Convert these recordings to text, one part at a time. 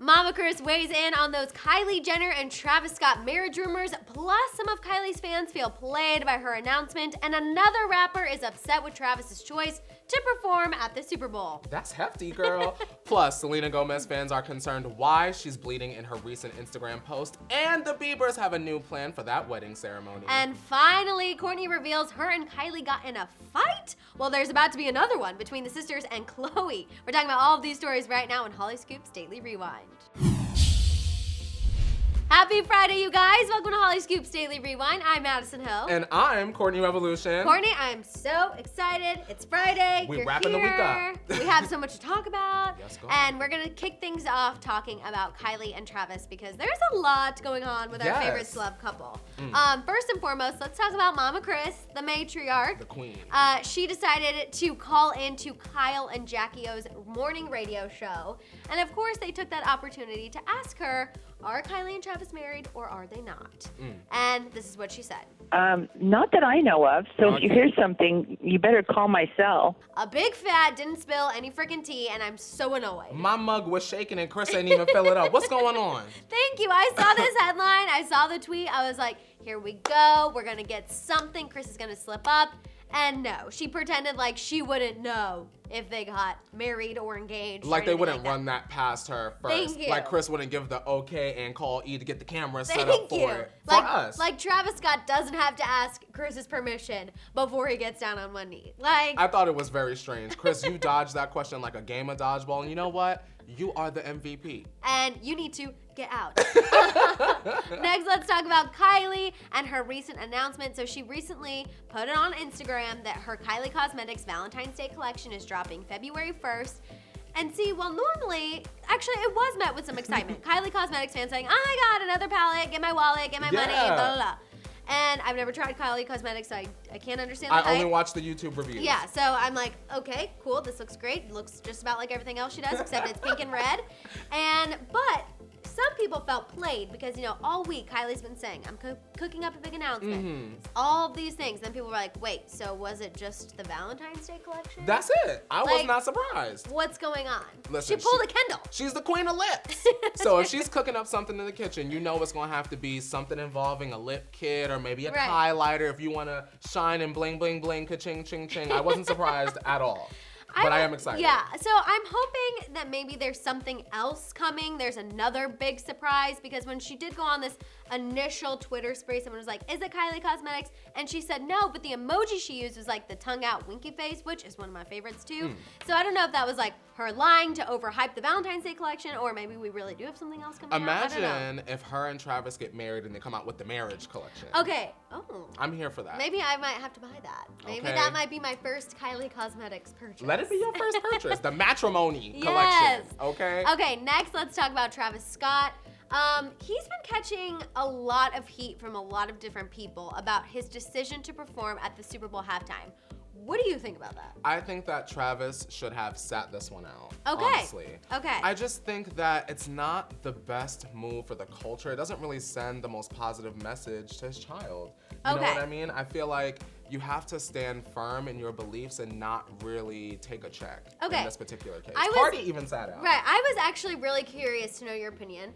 Mama Chris weighs in on those Kylie Jenner and Travis Scott marriage rumors, plus some of Kylie's fans feel played by her announcement, and another rapper is upset with Travis's choice to perform at the Super Bowl. That's hefty, girl. Plus, Selena Gomez fans are concerned why she's bleeding in her recent Instagram post, and the Biebers have a new plan for that wedding ceremony. And finally, Courtney reveals her and Kylie got in a fight? Well, there's about to be another one between the sisters and Khloe. We're talking about all of these stories right now in Hollyscoop's Daily Rewind. Happy Friday, you guys. Welcome to Hollyscoop's Daily Rewind. I'm Madison Hill. And I'm Courtney Revolution. Courtney, I'm so excited. It's Friday. We're You're wrapping here. the week up. We have so much to talk about. Yes, go and we're going to kick things off talking about Kylie and Travis because there's a lot going on with our favorite celeb couple. First and foremost, let's talk about Mama Chris, the matriarch. The queen. She decided to call into Kyle and Jackie O's morning radio show. And of course, they took that opportunity to ask her, are Kylie and Travis married or are they not? And this is what she said. Not that I know of. So if you hear something, you better call my cell. A big fat didn't spill any freaking tea, and I'm so annoyed. My mug was shaking and Chris didn't even fill it up. What's going on? Thank you. I saw this headline. I saw the tweet. I was like, here we go. We're going to get something. Chris is going to slip up. And no, she pretended like she wouldn't know if they got married or engaged. Like or they anything wouldn't like that. run that past her first. Thank you. Like Chris wouldn't give the okay and call E to get the camera set Thank up you. for it. Like, for us. Like Travis Scott doesn't have to ask Chris's permission before he gets down on one knee. Like I thought it was very strange. Chris, you dodged that question like a game of dodgeball, and you know what? You are the MVP. And you need to get out. Next, let's talk about Kylie and her recent announcement. So she recently put it on Instagram that her Kylie Cosmetics Valentine's Day collection is dropping February 1st. And see, well, normally, actually, it was met with some excitement. Kylie Cosmetics fans saying, oh my God, another palette, get my wallet, get my money, blah, blah, blah. And I've never tried Kylie Cosmetics, so I can't understand the I only hype. watched the YouTube reviews. Yeah, so I'm like, okay, cool, this looks great. It looks just about like everything else she does, except it's pink and red. But some people felt played because, you know, all week Kylie's been saying, I'm cooking up a big announcement. It's all of these things. Then people were like, wait, so was it just the Valentine's Day collection? That's it. I was not surprised. What's going on? Listen, she pulled a Kendall. She's the queen of lips. So if she's cooking up something in the kitchen, you know it's going to have to be something involving a lip kit or maybe a highlighter if you want to shine and bling, bling, bling, ka-ching, ching, ching. I wasn't surprised at all. But I am excited. Yeah, so I'm hoping that maybe there's something else coming. There's another big surprise because when she did go on this initial Twitter spree, someone was like, is it Kylie Cosmetics? And she said no, but the emoji she used was like the tongue out winky face, which is one of my favorites too. So I don't know if that was like her lying to overhype the Valentine's Day collection or maybe we really do have something else coming out. Imagine if her and Travis get married and they come out with the marriage collection. Okay. Oh. I'm here for that. Maybe I might have to buy that. Maybe that might be my first Kylie Cosmetics purchase. Let it be your first purchase. The matrimony Yes. collection. Okay? Okay, next let's talk about Travis Scott. He's been catching a lot of heat from a lot of different people about his decision to perform at the Super Bowl halftime. What do you think about that? I think that Travis should have sat this one out. Okay. Honestly. Okay. I just think that it's not the best move for the culture. It doesn't really send the most positive message to his child. You know what I mean? I feel like you have to stand firm in your beliefs and not really take a check in this particular case. Cardi even sat out. Right. I was actually really curious to know your opinion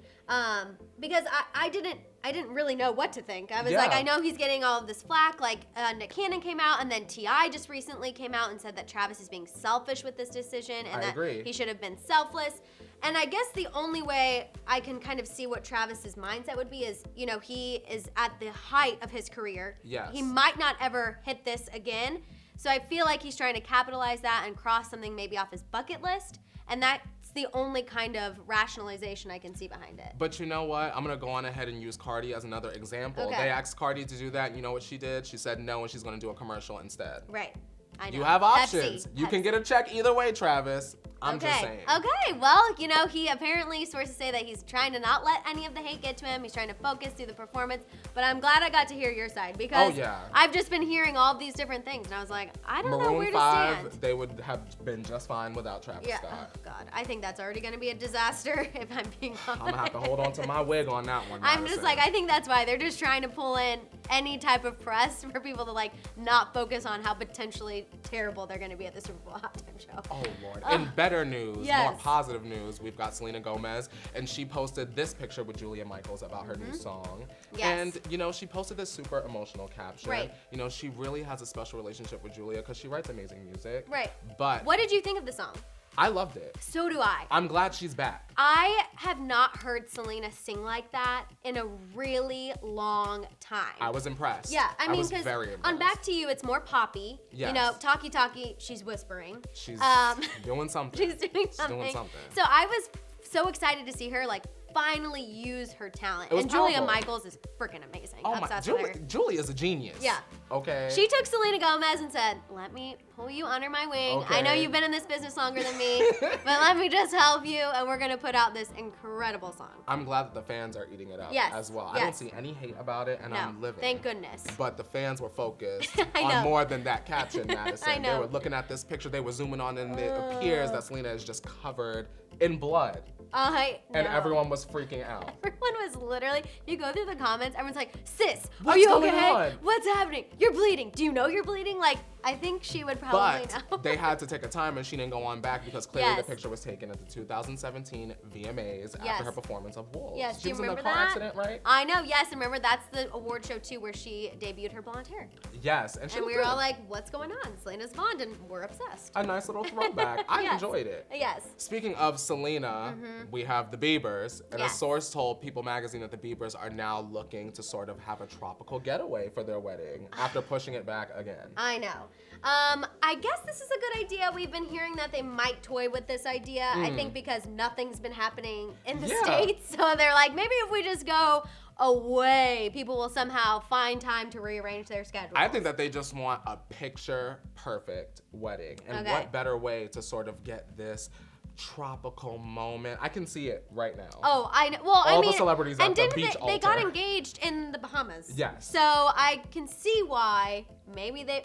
because I didn't really know what to think. I was like, I know he's getting all of this flack. Like Nick Cannon came out and then T.I. just recently came out and said that Travis is being selfish with this decision and that he should have been selfless. And I guess the only way I can kind of see what Travis's mindset would be is, you know, he is at the height of his career. Yes. He might not ever hit this again. So I feel like he's trying to capitalize that and cross something maybe off his bucket list. And that's the only kind of rationalization I can see behind it. But you know what? I'm gonna go on ahead and use Cardi as another example. They asked Cardi to do that, and you know what she did? She said no, and she's gonna do a commercial instead. Right. I know. You have options. Pepsi. You can get a check either way, Travis. I'm just saying. Okay, well, you know, he apparently, sources say that he's trying to not let any of the hate get to him. He's trying to focus, do the performance. But I'm glad I got to hear your side because I've just been hearing all of these different things. And I was like, I don't know where to stand. They would have been just fine without Travis Scott. Oh, God. I think that's already going to be a disaster if I'm being honest. I'm going to have to hold on to my wig on that one. I'm just like, I think that's why they're just trying to pull in any type of press for people to like not focus on how potentially terrible they're going to be at the Super Bowl halftime show. Oh, Lord. In better news, Yes. more positive news, we've got Selena Gomez, and she posted this picture with Julia Michaels about her new song. Yes. And, you know, she posted this super emotional caption. Right. You know, she really has a special relationship with Julia because she writes amazing music. Right. But What did you think of the song? I loved it. So do I. I'm glad she's back. I have not heard Selena sing like that in a really long time. I was impressed. Yeah, I mean, was because very impressed. on Back to You, it's more poppy. Yes. You know, talkie, she's whispering. She's She's doing something. doing something. She's doing something. So I was so excited to see her like finally use her talent. It was And Julia powerful. Michaels is freaking amazing. Oh my, Obsessed with her. Julie is a genius. Yeah. Okay. She took Selena Gomez and said, let me pull you under my wing. I know Okay. you've been in this business longer than me, but let me just help you, and we're gonna put out this incredible song. I'm glad that the fans are eating it up Yes, as well. I don't yes. see any hate about it, and No, I'm living. thank goodness. But the fans were focused I know. on more than that caption, Madison. I know. They were looking at this picture, they were zooming on, and it appears that Selena is just covered in blood. No. And everyone was freaking out. Everyone was literally, you go through the comments, everyone's like, sis, are What's you going okay? on? What's happening? You're bleeding. Do you know you're bleeding? Like, I think she would probably know. But they had to take a time, and she didn't go on back because clearly Yes. the picture was taken at the 2017 VMAs Yes. after her performance of Wolves. Yes, do She you was in a remember car that? accident, right? I know, yes, and remember that's the award show too where she debuted her blonde hair. Yes, and she And looked we were good. all like, what's going on? Selena's blonde and we're obsessed. A nice little throwback. I Yes. enjoyed it. Yes. Speaking of Selena, we have the Biebers, and Yes. a source told People Magazine that the Biebers are now looking to sort of have a tropical getaway for their wedding after pushing it back again. I know. I guess this is a good idea. We've been hearing that they might toy with this idea. I think because nothing's been happening in the Yeah. States. So they're like, maybe if we just go away, people will somehow find time to rearrange their schedule. I think that they just want a picture perfect wedding. And Okay. what better way to sort of get this tropical moment? I can see it right now. Oh, I know. Well, I All mean, the celebrities and at the didn't beach they got altar. engaged in the Bahamas. Yes. So I can see why maybe they'll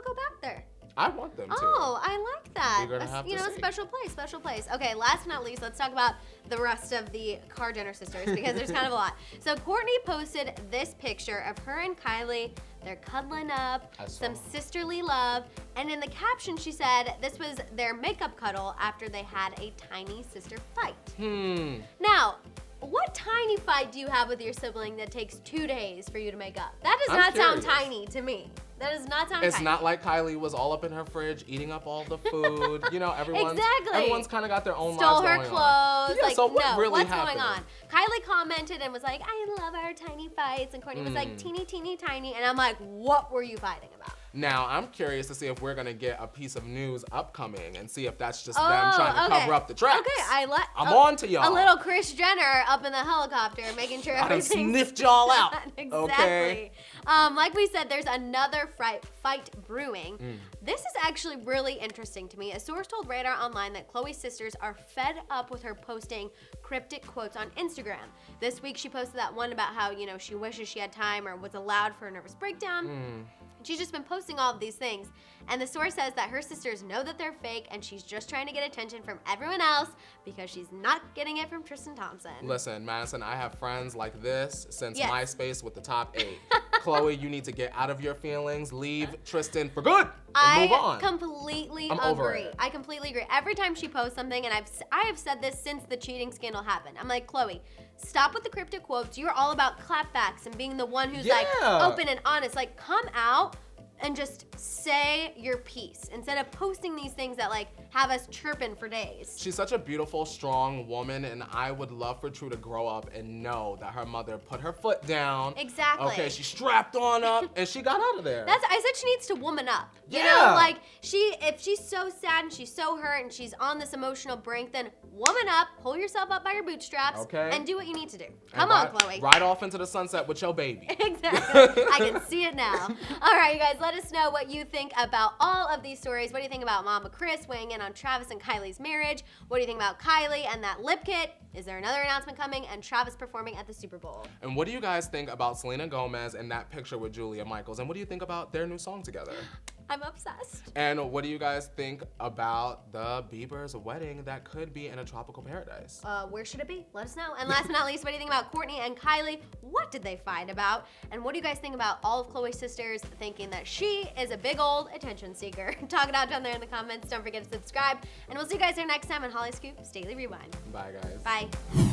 go back there. I want them to. Oh, I like that. We're gonna have You to know, see. special place. Okay, last but not least, let's talk about the rest of the Kardashian sisters because there's kind of a lot. So Courtney posted this picture of her and Kylie. They're cuddling up, I saw. some sisterly love, and in the caption she said this was their makeup cuddle after they had a tiny sister fight. Now, what tiny fight do you have with your sibling that takes 2 days for you to make up? That does I'm not sound curious. tiny to me. That does not sound It's tiny. not like Kylie was all up in her fridge eating up all the food. You know, everyone's Exactly. kind of got their own Stole lives her going clothes. on. Yeah, Like, so what no, really what's happened? going on? Kylie commented and was like, I love our tiny fights. And Courtney was Hmm. like, teeny, teeny, tiny. And I'm like, what were you fighting about? Now, I'm curious to see if we're gonna get a piece of news upcoming and see if that's just them Oh, trying to okay. cover up the tracks. Okay, I'm on to y'all. A little Kris Jenner up in the helicopter making sure I done everything's sniffed y'all out. exactly. Okay. Like we said, there's another fight brewing. Mm. This is actually really interesting to me. A source told Radar Online that Khloe's sisters are fed up with her posting cryptic quotes on Instagram. This week she posted that one about how, you know, she wishes she had time or was allowed for a nervous breakdown. Mm. She's just been posting all of these things. And the source says that her sisters know that they're fake and she's just trying to get attention from everyone else because she's not getting it from Tristan Thompson. Listen, Madison, I have friends like this since Yes. MySpace with the top 8. Chloe, you need to get out of your feelings, leave Tristan for good, and I move on. completely I'm over agree. it. I completely agree. Every time she posts something, and I have said this since the cheating scandal happened. I'm like, Khloe, stop with the cryptic quotes. You're all about clapbacks and being the one who's like Yeah. open and honest. Like, come out and just say your piece instead of posting these things that like have us chirping for days. She's such a beautiful, strong woman, and I would love for True to grow up and know that her mother put her foot down. Exactly. Okay, she strapped on up, and she got out of there. I said she needs to woman up. You know, Yeah. like if she's so sad and she's so hurt and she's on this emotional brink, then woman up, pull yourself up by your bootstraps, Okay. and do what you need to do. And Come on, ride- Khloe. Ride off into the sunset with your baby. Exactly. I can see it now. All right, you guys, let us know what you think about all of these stories. What do you think about Mama Chris weighing in on Travis and Kylie's marriage? What do you think about Kylie and that lip kit? Is there another announcement coming? And Travis performing at the Super Bowl? And what do you guys think about Selena Gomez and that picture with Julia Michaels? And what do you think about their new song together? I'm obsessed. And what do you guys think about the Biebers wedding that could be in a tropical paradise? Where should it be? Let us know. And last but not least, what do you think about Courtney and Kylie? What did they fight about? And what do you guys think about all of Khloe's sisters thinking that she is a big old attention seeker? Talk it out down there in the comments. Don't forget to subscribe. And we'll see you guys here next time on Hollyscoop's Daily Rewind. Bye, guys. Bye.